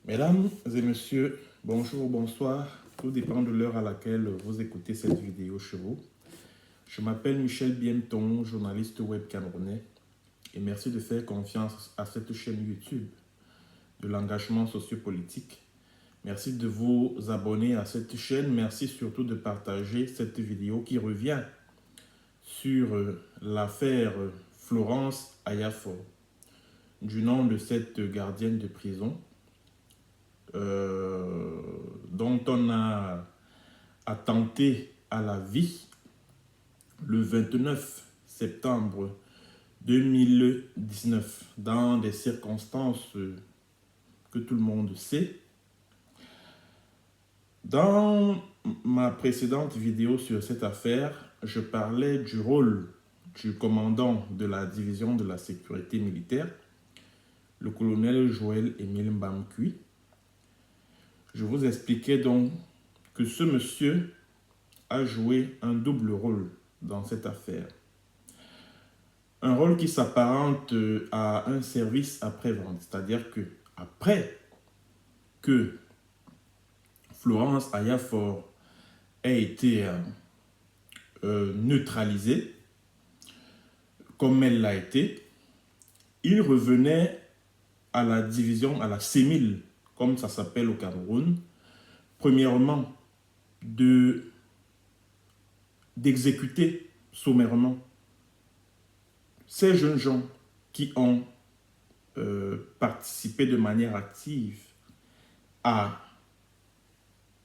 Mesdames et messieurs, bonjour, bonsoir. Tout dépend de l'heure à laquelle vous écoutez cette vidéo chez vous. Je m'appelle Michel Bienton, journaliste web camerounais, et merci de faire confiance à cette chaîne YouTube de l'engagement sociopolitique. Merci de vous abonner à cette chaîne. Merci surtout de partager cette vidéo qui revient sur l'affaire Florence Ayafor, du nom de cette gardienne de prison dont on a attenté à la vie le 29 septembre 2019 dans des circonstances que tout le monde sait. Dans ma précédente vidéo sur cette affaire, je parlais du rôle du commandant de la division de la sécurité militaire, le colonel Joël-Émile Mbamkui. Je vous expliquais donc que ce monsieur a joué un double rôle dans cette affaire. Un rôle qui s'apparente à un service après-vente, c'est-à-dire que après que Florence Ayafor ait été neutralisée, comme elle l'a été, il revenait à la division, à la CEMIL, comme ça s'appelle au Cameroun, premièrement, d'exécuter sommairement ces jeunes gens qui ont participé de manière active à,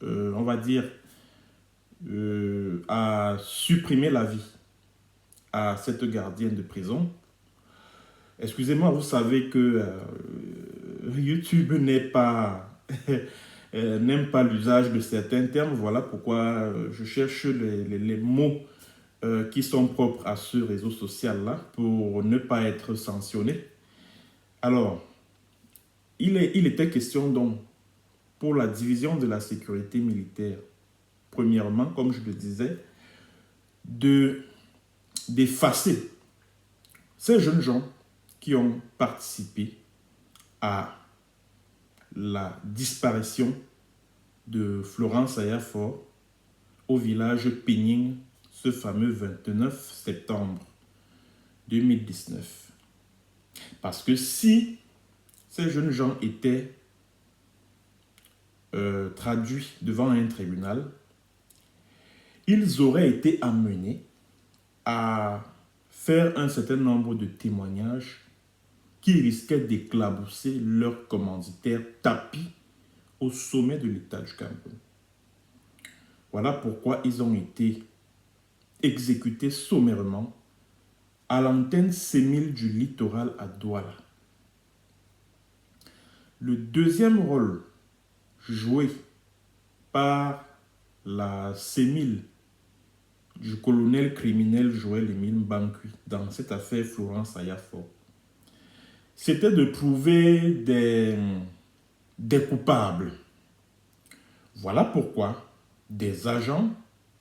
on va dire, à supprimer la vie à cette gardienne de prison. Excusez-moi, vous savez que YouTube n'aime pas l'usage de certains termes. Voilà pourquoi je cherche les mots qui sont propres à ce réseau social-là pour ne pas être sanctionné. Alors, il était question donc pour la division de la sécurité militaire, premièrement, comme je le disais, d'effacer ces jeunes gens qui ont participé à la disparition de Florence Ayafor au village Péning, ce fameux 29 septembre 2019. Parce que si ces jeunes gens étaient traduits devant un tribunal, ils auraient été amenés à faire un certain nombre de témoignages qui risquaient d'éclabousser leur commanditaire tapis au sommet de l'État du Cameroun. Voilà pourquoi ils ont été exécutés sommairement à l'antenne CEMIL du littoral à Douala. Le deuxième rôle joué par la CEMIL du colonel criminel Joël-Émile Mbamkui dans cette affaire Florence Ayafor, c'était de prouver des coupables. Voilà pourquoi des agents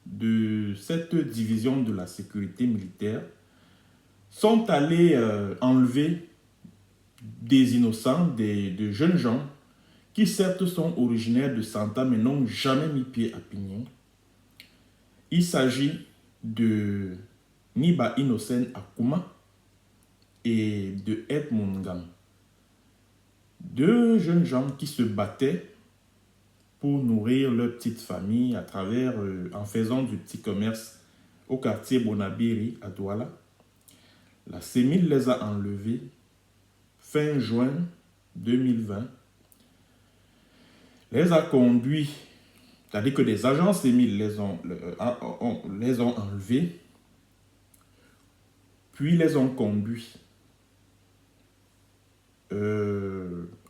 de cette division de la sécurité militaire sont allés enlever des innocents, de jeunes gens qui certes sont originaires de Santa mais n'ont jamais mis pied à Pignon. Il s'agit de Niba Innocent Akuma et de Edmond Ngam. Deux jeunes gens qui se battaient pour nourrir leur petite famille à travers, en faisant du petit commerce au quartier Bonabiri à Douala. La CEMIL les a enlevés fin juin 2020, les a conduits, c'est-à-dire que des agents CEMIL les ont enlevés, puis les ont conduits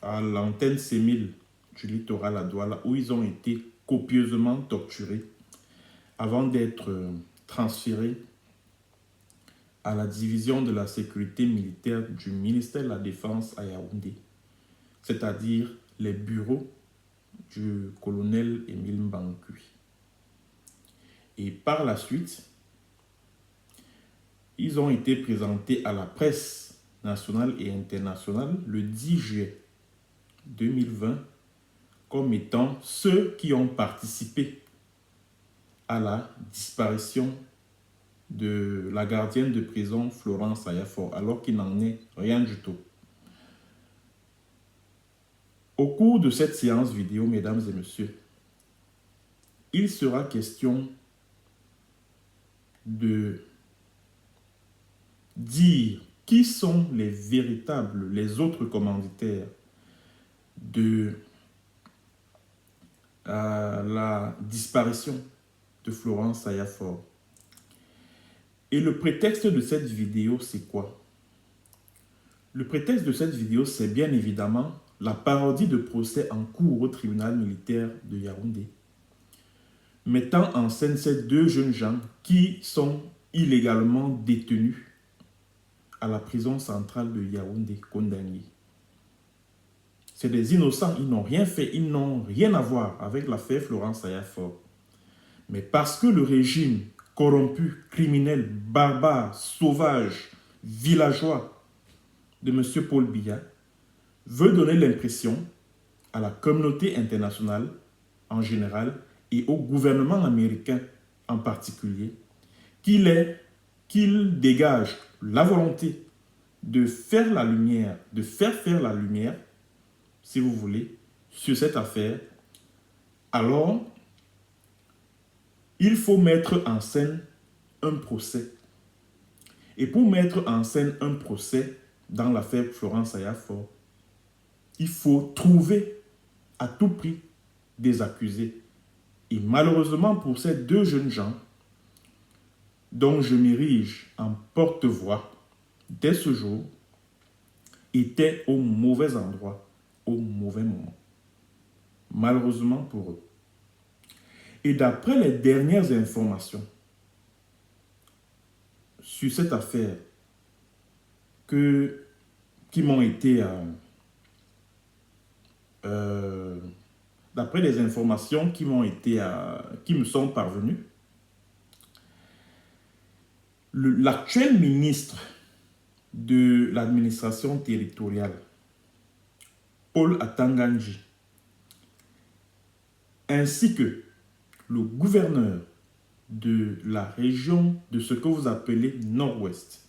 à l'antenne CEMIL du littoral à Douala, où ils ont été copieusement torturés avant d'être transférés à la division de la sécurité militaire du ministère de la Défense à Yaoundé, c'est-à-dire les bureaux du colonel Émile Mbamkui. Et par la suite, ils ont été présentés à la presse nationale et internationale le 10 juillet 2020 comme étant ceux qui ont participé à la disparition de la gardienne de prison Florence Ayafor, alors qu'il n'en est rien du tout. Au cours de cette séance vidéo, mesdames et messieurs, il sera question de dire qui sont les autres commanditaires de la disparition de Florence Ayafor. Et le prétexte de cette vidéo, c'est quoi? Le prétexte de cette vidéo, c'est bien évidemment la parodie de procès en cours au tribunal militaire de Yaoundé, mettant en scène ces deux jeunes gens qui sont illégalement détenus à la prison centrale de Yaoundé, Kondangui. C'est des innocents, ils n'ont rien fait, ils n'ont rien à voir avec l'affaire Florence Ayafor. Mais parce que le régime corrompu, criminel, barbare, sauvage, villageois de M. Paul Biya veut donner l'impression à la communauté internationale en général et au gouvernement américain en particulier qu'il dégage la volonté de faire la lumière, de faire faire la lumière, si vous voulez, sur cette affaire. Alors, il faut mettre en scène un procès. Et pour mettre en scène un procès dans l'affaire Florence Ayafor, il faut trouver à tout prix des accusés. Et malheureusement pour ces deux jeunes gens, dont je m'érige en porte-voix dès ce jour, étaient au mauvais endroit, au mauvais moment. Malheureusement pour eux. Et d'après les dernières informations sur cette affaire qui m'ont été... d'après les informations qui me sont parvenues, l'actuel ministre de l'administration territoriale, Paul Atanganji, ainsi que le gouverneur de la région de ce que vous appelez Nord-Ouest,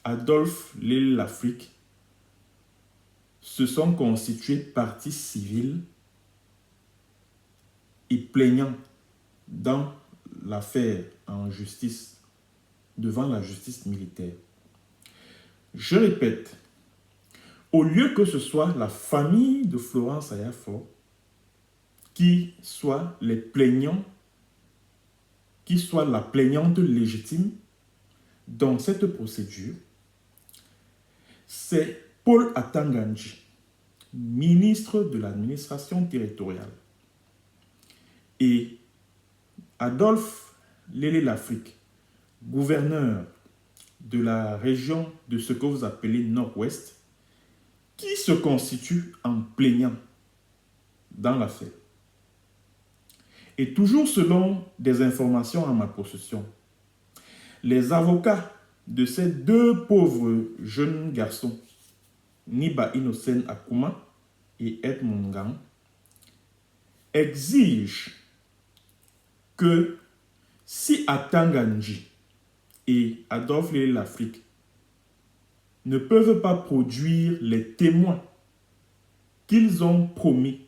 Adolphe Lélé-Lafrique, se sont constitués partie civile et plaignant dans l'affaire en justice, devant la justice militaire. Je répète, au lieu que ce soit la famille de Florence Ayafor qui soit les plaignants, qui soit la plaignante légitime dans cette procédure, c'est Paul Atanganji, ministre de l'administration territoriale, et Adolphe Lélé-Lafrique, gouverneur de la région de ce que vous appelez Nord-Ouest, qui se constitue en plaignant dans l'affaire. Et toujours selon des informations en ma possession, les avocats de ces deux pauvres jeunes garçons, Niba Innocent Akuma et Edmond Gang, exigent que si Atanganji et Adolphe Lélé-Lafrique ne peuvent pas produire les témoins qu'ils ont promis,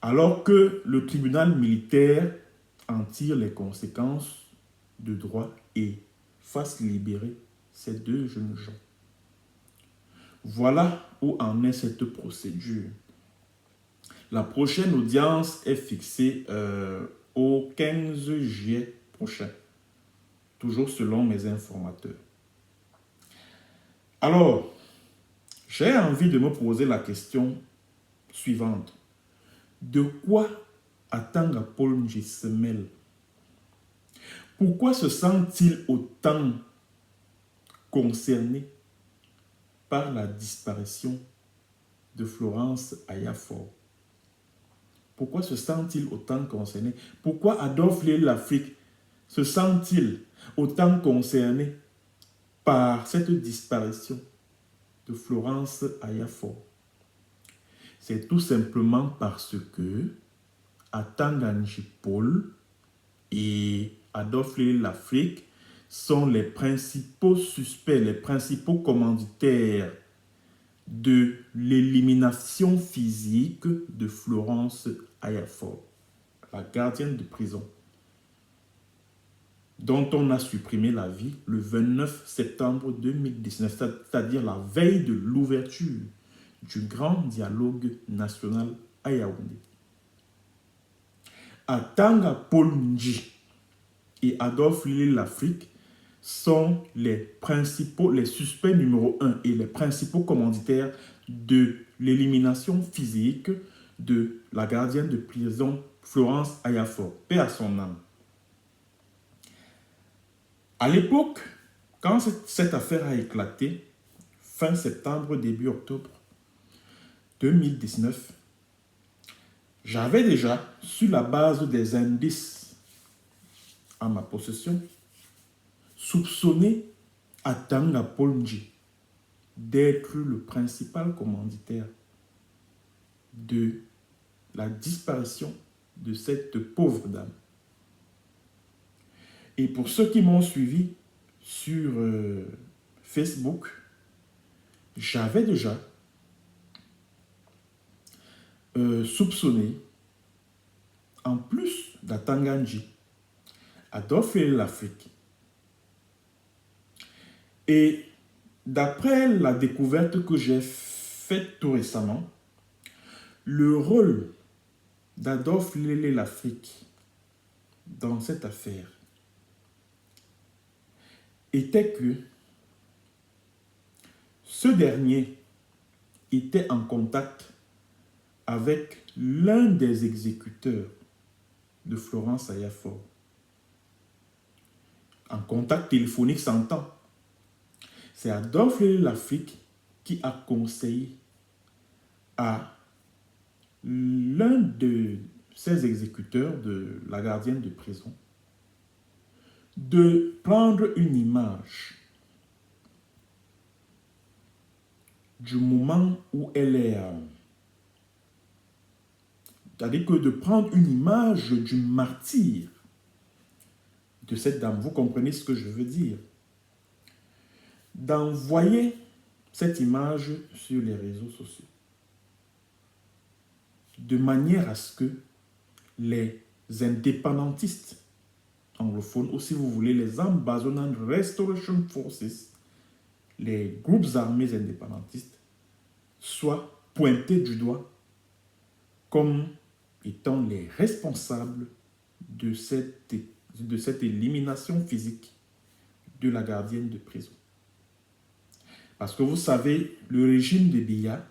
alors que le tribunal militaire en tire les conséquences de droit et fasse libérer ces deux jeunes gens. Voilà où en est cette procédure. La prochaine audience est fixée au 15 juillet prochain, toujours selon mes informateurs. Alors, j'ai envie de me poser la question suivante. De quoi Atanga Paul Ndji se mêle? Pourquoi se sent-il autant concerné par la disparition de Florence Ayafor? Pourquoi se sent-il autant concerné? Pourquoi Adolphe Lélé-Lafrique se sent-il autant concerné par cette disparition de Florence Ayafor? C'est tout simplement parce que Atanganji Paul et Adolphe Lafrique sont les principaux suspects, les principaux commanditaires de l'élimination physique de Florence Ayafor, la gardienne de prison, dont on a supprimé la vie le 29 septembre 2019, c'est-à-dire la veille de l'ouverture du grand dialogue national à Yaoundé. Atanga Paul Ndji et Adolphe Lafrique sont les suspects numéro 1 et les principaux commanditaires de l'élimination physique de la gardienne de prison Florence Ayafor, paix à son âme. À l'époque, quand cette affaire a éclaté, fin septembre, début octobre 2019, j'avais déjà, sur la base des indices en ma possession, soupçonné Atanga Paul Ndji d'être le principal commanditaire de la disparition de cette pauvre dame. Et pour ceux qui m'ont suivi sur Facebook, j'avais déjà soupçonné, en plus d'Atanga Ndji, Adolphe Lafrique. Et d'après la découverte que j'ai faite tout récemment, le rôle d'Adolphe Lafrique dans cette affaire était que ce dernier était en contact avec l'un des exécuteurs de Florence Ayafor. En contact téléphonique s'entend. C'est Adolphe Lafrique qui a conseillé à l'un de ses exécuteurs de la gardienne de prison de prendre une image du moment où elle est... c'est-à-dire que de prendre une image du martyr de cette dame. Vous comprenez ce que je veux dire? D'envoyer cette image sur les réseaux sociaux. De manière à ce que les indépendantistes anglophones, ou si vous voulez, les Ambazonian Restoration Forces, les groupes armés indépendantistes, soient pointés du doigt comme étant les responsables de cette élimination physique de la gardienne de prison. Parce que vous savez, le régime de Biya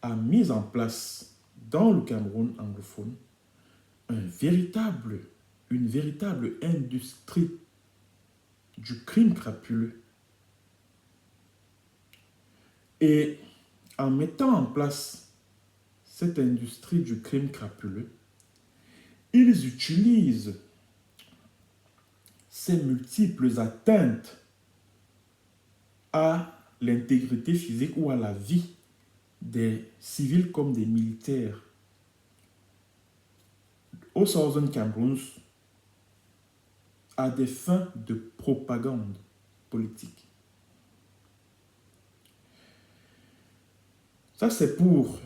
a mis en place dans le Cameroun anglophone une véritable industrie du crime crapuleux. Et en mettant en place cette industrie du crime crapuleux, ils utilisent ces multiples atteintes à l'intégrité physique ou à la vie des civils comme des militaires au Southern Cameroun à des fins de propagande politique. Ça, c'est pour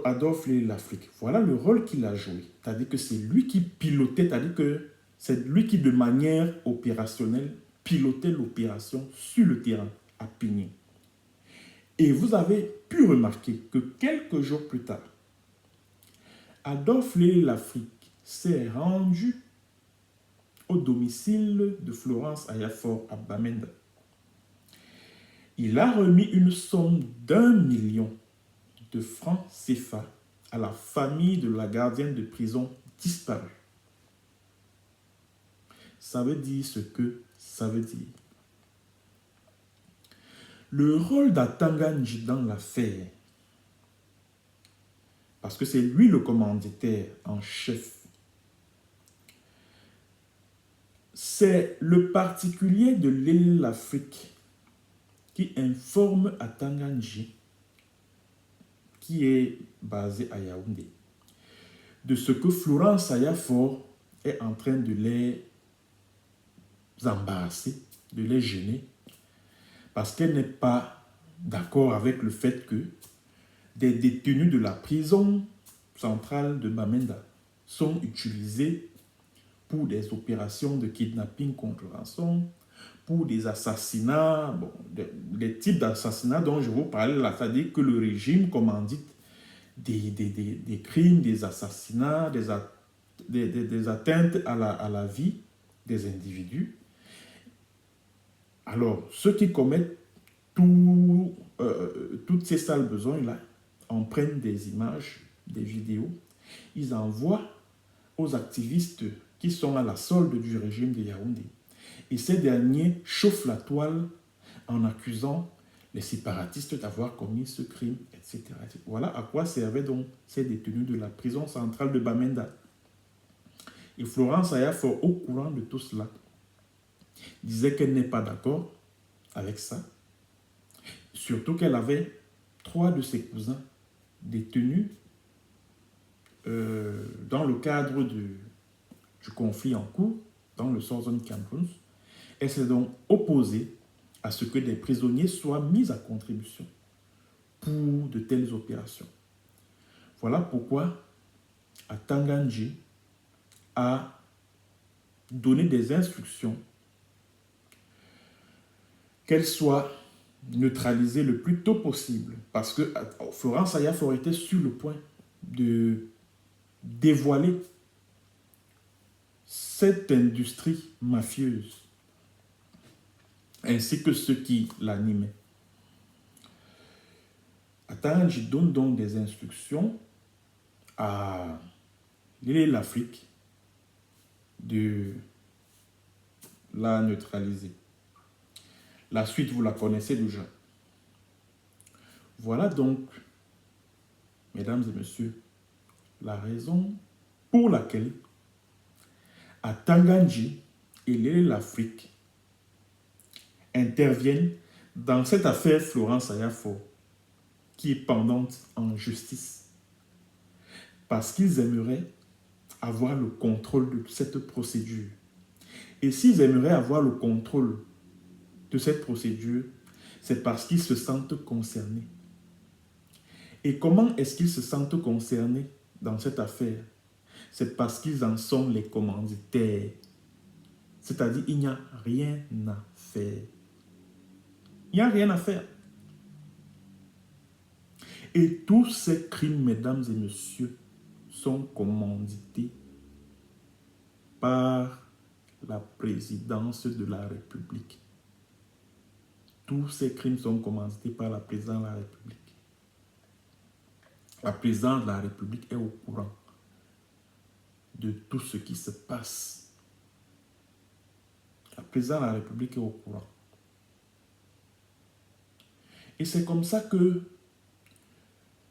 Adolphe Lafrique. Voilà le rôle qu'il a joué. C'est-à-dire que c'est lui qui pilotait, c'est-à-dire que c'est lui qui, de manière opérationnelle, pilotait l'opération sur le terrain à Pigné. Et vous avez pu remarquer que quelques jours plus tard, Adolphe Lafrique s'est rendu au domicile de Florence Ayafor à Bamenda. Il a remis une somme d'1 million de francs CFA à la famille de la gardienne de prison disparue. Ça veut dire ce que ça veut dire. Le rôle d'Atanga Ndji dans l'affaire, parce que c'est lui le commanditaire en chef, c'est le particulier de l'île Afrique qui informe Atanga Ndji qui est basé à Yaoundé, de ce que Florence Ayafor est en train de les embarrasser, de les gêner, parce qu'elle n'est pas d'accord avec le fait que des détenus de la prison centrale de Bamenda sont utilisés pour des opérations de kidnapping contre rançon, pour des assassinats, bon, des types d'assassinats dont je vous parlais là, c'est-à-dire que le régime commandite des crimes, des assassinats, des atteintes à la vie des individus. Alors, ceux qui commettent toutes ces sales besognes-là en prennent des images, des vidéos, ils envoient aux activistes qui sont à la solde du régime de Yaoundé. Et ces derniers chauffent la toile en accusant les séparatistes d'avoir commis ce crime, etc. Voilà à quoi servaient donc ces détenus de la prison centrale de Bamenda. Et Florence Ayafor, au courant de tout cela, disait qu'elle n'est pas d'accord avec ça. Surtout qu'elle avait 3 de ses cousins détenus dans le cadre du conflit en cours dans le Southern Cameroun. Elle s'est donc opposée à ce que des prisonniers soient mis à contribution pour de telles opérations. Voilà pourquoi Atanganji a donné des instructions qu'elle soit neutralisée le plus tôt possible, parce que Florence Ayafor était sur le point de dévoiler cette industrie mafieuse ainsi que ceux qui l'animaient. Atanganji donne donc des instructions à l'Afrique de la neutraliser. La suite, vous la connaissez déjà. Voilà donc, mesdames et messieurs, la raison pour laquelle Atanganji et l'Afrique interviennent dans cette affaire Florence Ayafor qui est pendante en justice. Parce qu'ils aimeraient avoir le contrôle de cette procédure. Et s'ils aimeraient avoir le contrôle de cette procédure, c'est parce qu'ils se sentent concernés. Et comment est-ce qu'ils se sentent concernés dans cette affaire? C'est parce qu'ils en sont les commanditaires. C'est-à-dire, il n'y a rien à faire. Il n'y a rien à faire. Et tous ces crimes, mesdames et messieurs, sont commandités par la présidence de la République. Tous ces crimes sont commandités par la présidence de la République. La présidence de la République est au courant de tout ce qui se passe. La présidence de la République est au courant. Et c'est comme ça que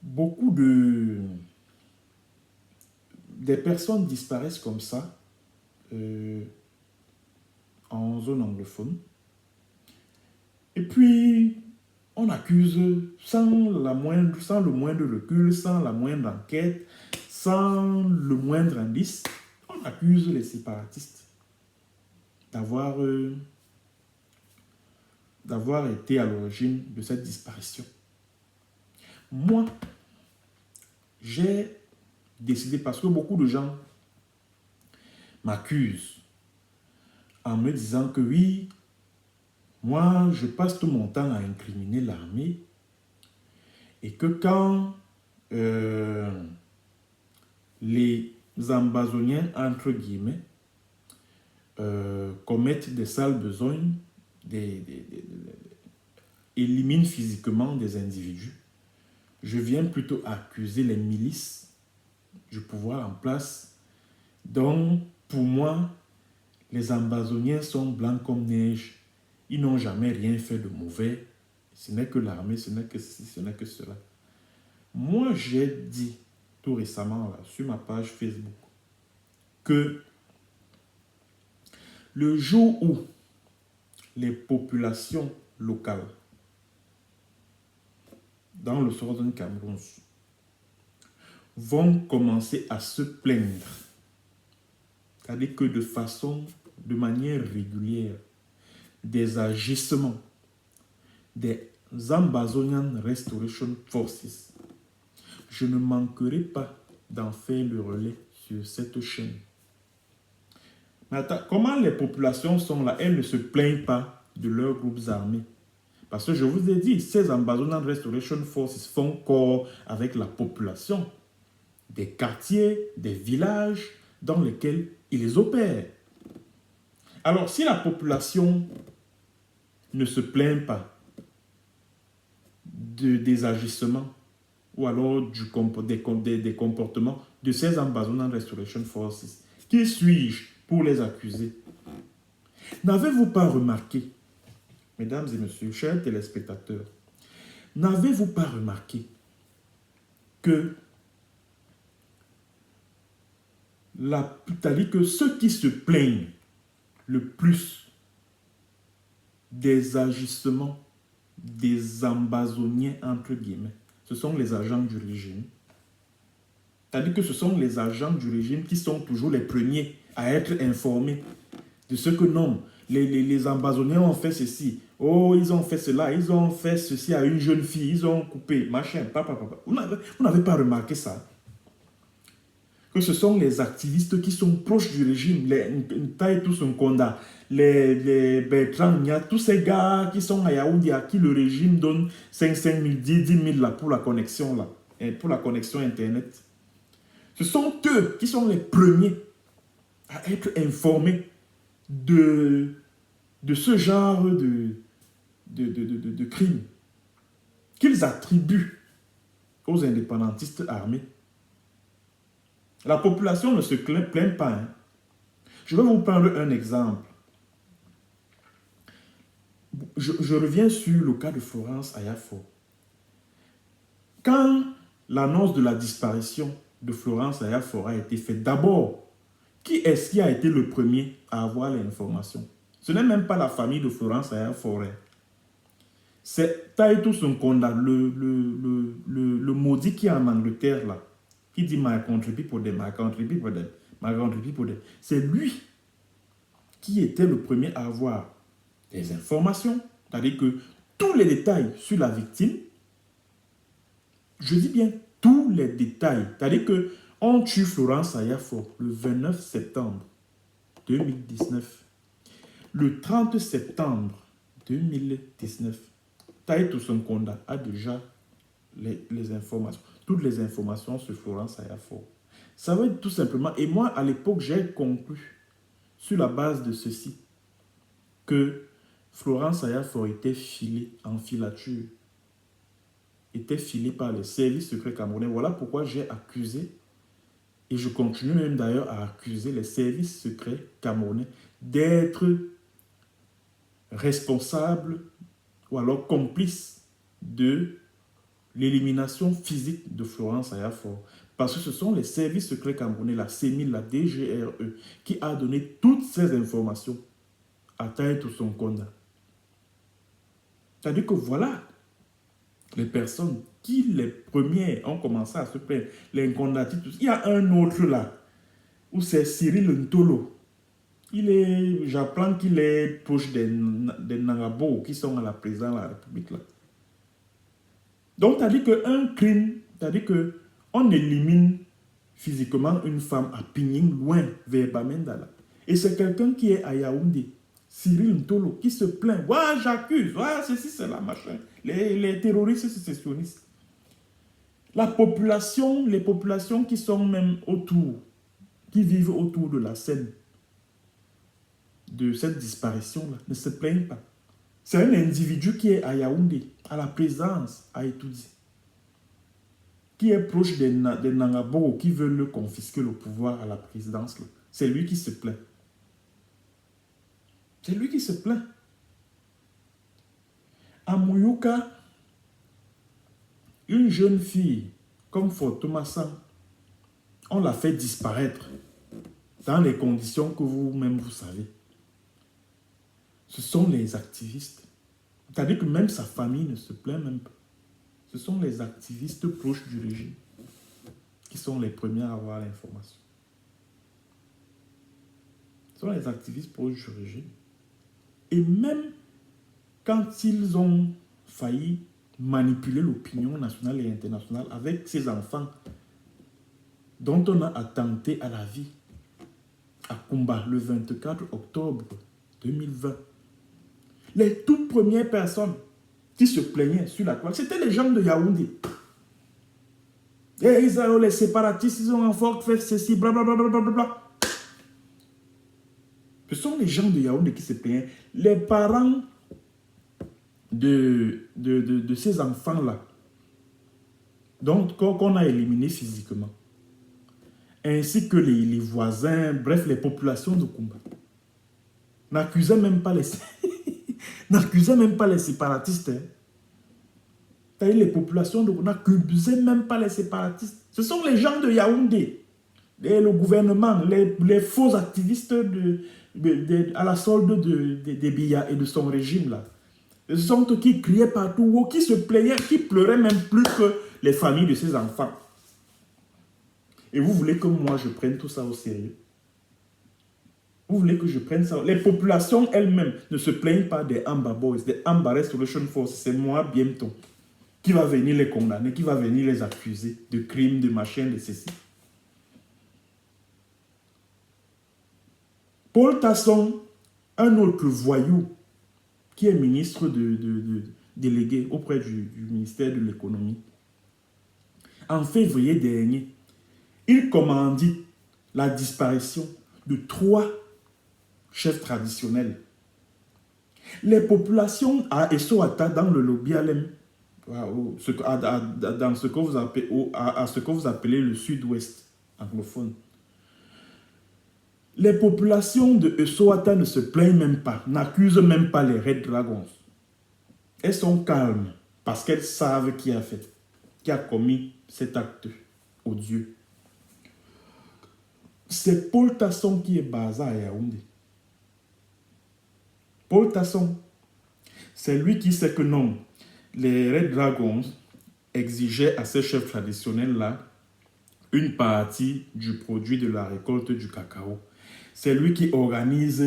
beaucoup des personnes disparaissent comme ça en zone anglophone. Et puis, on accuse sans le moindre recul, sans la moindre enquête, sans le moindre indice, on accuse les séparatistes d'avoir été à l'origine de cette disparition. Moi, j'ai décidé, parce que beaucoup de gens m'accusent en me disant que oui, moi, je passe tout mon temps à incriminer l'armée et que quand les Ambazoniens, entre guillemets, commettent des sales besognes, éliminent physiquement des individus, je viens plutôt accuser les milices du pouvoir en place. Donc, pour moi, les Ambazoniens sont blancs comme neige. Ils n'ont jamais rien fait de mauvais. Ce n'est que l'armée, ce n'est que ceci, ce n'est que cela. Moi, j'ai dit tout récemment là, sur ma page Facebook que le jour où les populations locales dans le Southern Cameroun vont commencer à se plaindre. C'est-à-dire que de manière régulière, des agissements des Ambazonian Restoration Forces, je ne manquerai pas d'en faire le relais sur cette chaîne. Mais attends, comment les populations sont là? Elles ne se plaignent pas de leurs groupes armés. Parce que je vous ai dit, ces Ambazonian Restoration Forces font corps avec la population des quartiers, des villages dans lesquels ils opèrent. Alors, si la population ne se plaint pas des agissements ou alors des comportements de ces Ambazonian Restoration Forces, qui suis-je pour les accuser? N'avez-vous pas remarqué, mesdames et messieurs, chers téléspectateurs, n'avez-vous pas remarqué que c'est-à-dire que ceux qui se plaignent le plus des agissements des Ambazoniens, entre guillemets, ce sont les agents du régime. C'est-à-dire que ce sont les agents du régime qui sont toujours les premiers à être informés de ce que non, les Ambazoniens ont fait ceci, oh, ils ont fait cela, ils ont fait ceci à une jeune fille, ils ont coupé, machin, papa. Vous n'avez pas remarqué ça? Que ce sont les activistes qui sont proches du régime, les Ntaï Toussounkonda, les Bertrand Nia, tous ces gars qui sont à Yaoundé, à qui le régime donne 5 000, 10 000 là, pour la connexion là, et pour la connexion internet. Ce sont eux qui sont les premiers à être informés de ce genre de crimes qu'ils attribuent aux indépendantistes armés. La population ne se plaint pas. Hein. Je vais vous prendre un exemple. Je reviens sur le cas de Florence Ayafor. Quand l'annonce de la disparition de Florence Ayafor a été faite, d'abord, qui est-ce qui a été le premier à avoir l'information? Ce n'est même pas la famille de Florence Ayafor. C'est Taïtou Sonkonda, le maudit qui est en Angleterre, là, qui dit « my country people, my country people, my country people ». C'est lui qui était le premier à avoir des informations, c'est-à-dire que tous les détails sur la victime, je dis bien tous les détails, c'est-à-dire qu'on tue Florence Ayafor le 29 septembre 2019. Le 30 septembre 2019, Taïtou Sonkonda a déjà les informations, toutes les informations sur Florence Ayafor. Ça veut dire tout simplement, et moi à l'époque j'ai conclu sur la base de ceci, que Florence Ayafor était filée en filature, était filée par les services secrets camerounais. Voilà pourquoi j'ai accusé, et je continue même d'ailleurs à accuser les services secrets camerounais d'être responsables ou alors complices de l'élimination physique de Florence Ayafor. Parce que ce sont les services secrets camerounais, la CEMI, la DGRE, qui a donné toutes ces informations à Taïtou Sonkonda. C'est-à-dire que voilà les personnes qui les premières ont commencé à se plaindre, les Nkondati, tous. Il y a un autre là, où c'est Cyril Ntolo. J'apprends qu'il est proche des Nangabo qui sont à la présidence de la République là. Donc, c'est-à-dire qu'un crime, c'est-à-dire qu'on élimine physiquement une femme à Pigning, loin, vers Bamenda. Et c'est quelqu'un qui est à Yaoundé, Cyril Ntolo, qui se plaint. Ouais, j'accuse, ouais, ceci, cela, machin. Les terroristes sécessionnistes. La population, les populations qui sont même autour, qui vivent autour de la scène de cette disparition-là, ne se plaignent pas. C'est un individu qui est à Yaoundé, à la présidence, à Etoudi, qui est proche des Nangabo, qui veulent confisquer le pouvoir à la présidence. C'est lui qui se plaint. C'est lui qui se plaint. À Mouyouka, une jeune fille comme Fatouma Sam, on l'a fait disparaître dans les conditions que vous-même vous savez. Ce sont les activistes. C'est-à-dire que même sa famille ne se plaint même pas. Ce sont les activistes proches du régime qui sont les premiers à avoir l'information. Ce sont les activistes proches du régime. Et même quand ils ont failli manipuler l'opinion nationale et internationale avec ces enfants dont on a attenté à la vie à Kumba le 24 octobre 2020, les toutes premières personnes qui se plaignaient sur la toile, c'était les gens de Yaoundé. Et les séparatistes, ils ont encore fait ceci, blablabla. Ce sont les gens de Yaoundé qui se plaignaient. Les parents de ces enfants-là, donc qu'on a éliminés physiquement, ainsi que les voisins, bref, les populations de Kumba, n'accusaient même pas les séparatistes. Hein. Les populations de Kumba n'accusaient même pas les séparatistes. Ce sont les gens de Yaoundé, le gouvernement, les faux activistes à la solde de Biya et de son régime là. Ce sont eux qui criaient partout, qui se plaignaient, qui pleuraient même plus que les familles de ces enfants. Et vous voulez que moi je prenne tout ça au sérieux? Vous voulez que je prenne ça? Les populations elles-mêmes ne se plaignent pas des Amba Boys, des Amba Restoration Force. C'est moi bientôt qui va venir les condamner, qui va venir les accuser de crimes, de machin, de ceci. Paul Tasson, un autre voyou, qui est ministre délégué auprès du ministère de l'économie, en février dernier, il commandit la disparition de 3 chefs traditionnels. Les populations à Essoata, dans le lobby Alem, dans ce que vous appelez le sud-ouest anglophone, les populations de Essoata ne se plaignent même pas, n'accusent même pas les Red Dragons. Elles sont calmes parce qu'elles savent qui a commis cet acte odieux. C'est Paul Tasson qui est basé à Yaoundé. Paul Tasson, c'est lui qui sait que non, les Red Dragons exigeaient à ces chefs traditionnels-là une partie du produit de la récolte du cacao. C'est lui qui organise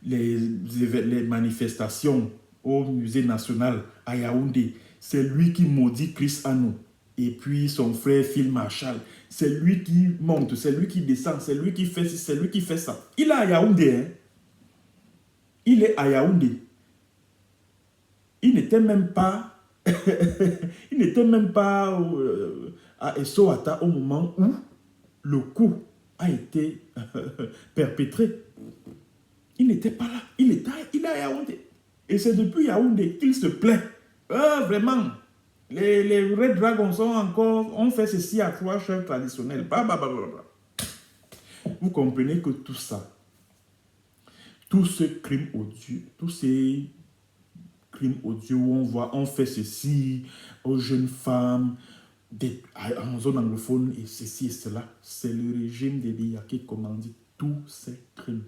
les manifestations au musée national à Yaoundé. C'est lui qui maudit Chris Ano et puis son frère Phil Marshall. C'est lui qui monte, c'est lui qui descend, c'est lui qui fait ci, c'est lui qui fait ça. Il est à Yaoundé. Hein? Il est à Yaoundé. Il n'était même pas à Essoata au moment où le coup a été perpétré. Il n'était pas là. Il est à Yaoundé. Et c'est depuis Yaoundé qu'il se plaint. Vraiment, les Red Dragons ont fait ceci à 3 chefs traditionnels. Vous comprenez que tout ça, tous ces crimes odieux où on fait ceci aux jeunes femmes en zone anglophone et ceci et cela, c'est le régime des Biya qui commandit tous ces crimes.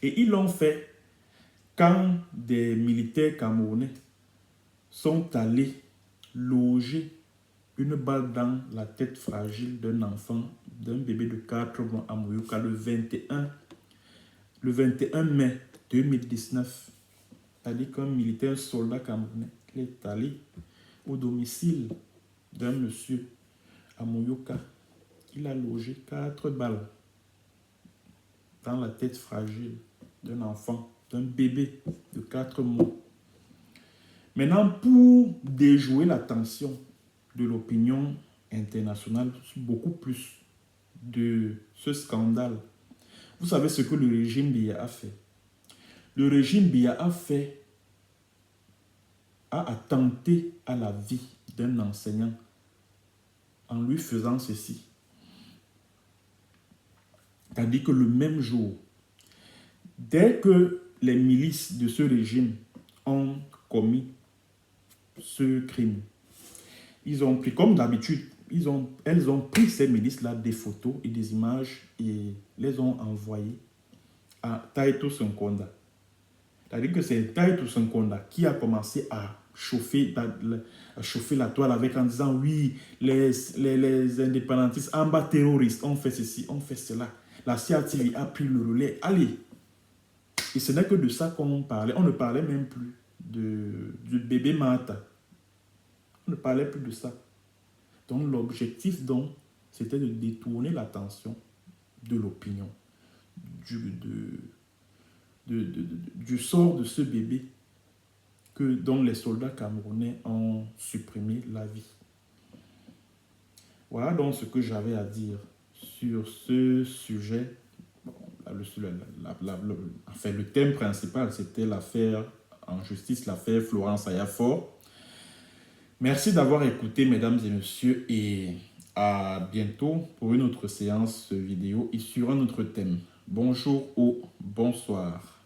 Et ils l'ont fait quand des militaires camerounais sont allés loger une balle dans la tête fragile d'un enfant, d'un bébé de 4 mois à Moyoka le 21 mai 2019. C'est-à-dire qu'un militaire, un soldat camerounais, il est allé au domicile d'un monsieur à Moyoka. Il a logé 4 balles dans la tête fragile d'un enfant, d'un bébé de 4 mois. Maintenant, pour déjouer l'attention de l'opinion internationale, beaucoup plus de ce scandale, vous savez ce que le régime Biya a fait. Le régime Biya a attenté à la vie d'un enseignant en lui faisant ceci. C'est-à-dire que le même jour, dès que les milices de ce régime ont commis ce crime, ils ont pris, comme d'habitude, elles ont pris ces milices-là des photos et des images et les ont envoyées à Taito Sonkonda. C'est-à-dire que c'est Taito Sonkonda qui a commencé à chauffer la toile avec en disant oui, les indépendantistes en bas terroristes ont fait ceci, ont fait cela. La CRTV a pris le relais. Allez. Et ce n'est que de ça qu'on parlait. On ne parlait même plus du bébé Mata. On ne parlait plus de ça. Donc l'objectif, donc, c'était de détourner l'attention de l'opinion, du sort de ce bébé dont les soldats camerounais ont supprimé la vie. Voilà donc ce que j'avais à dire sur ce sujet. Bon, le thème principal, c'était l'affaire en justice, l'affaire Florence Ayafor. Merci d'avoir écouté, mesdames et messieurs, et à bientôt pour une autre séance vidéo et sur un autre thème. Bonjour ou bonsoir.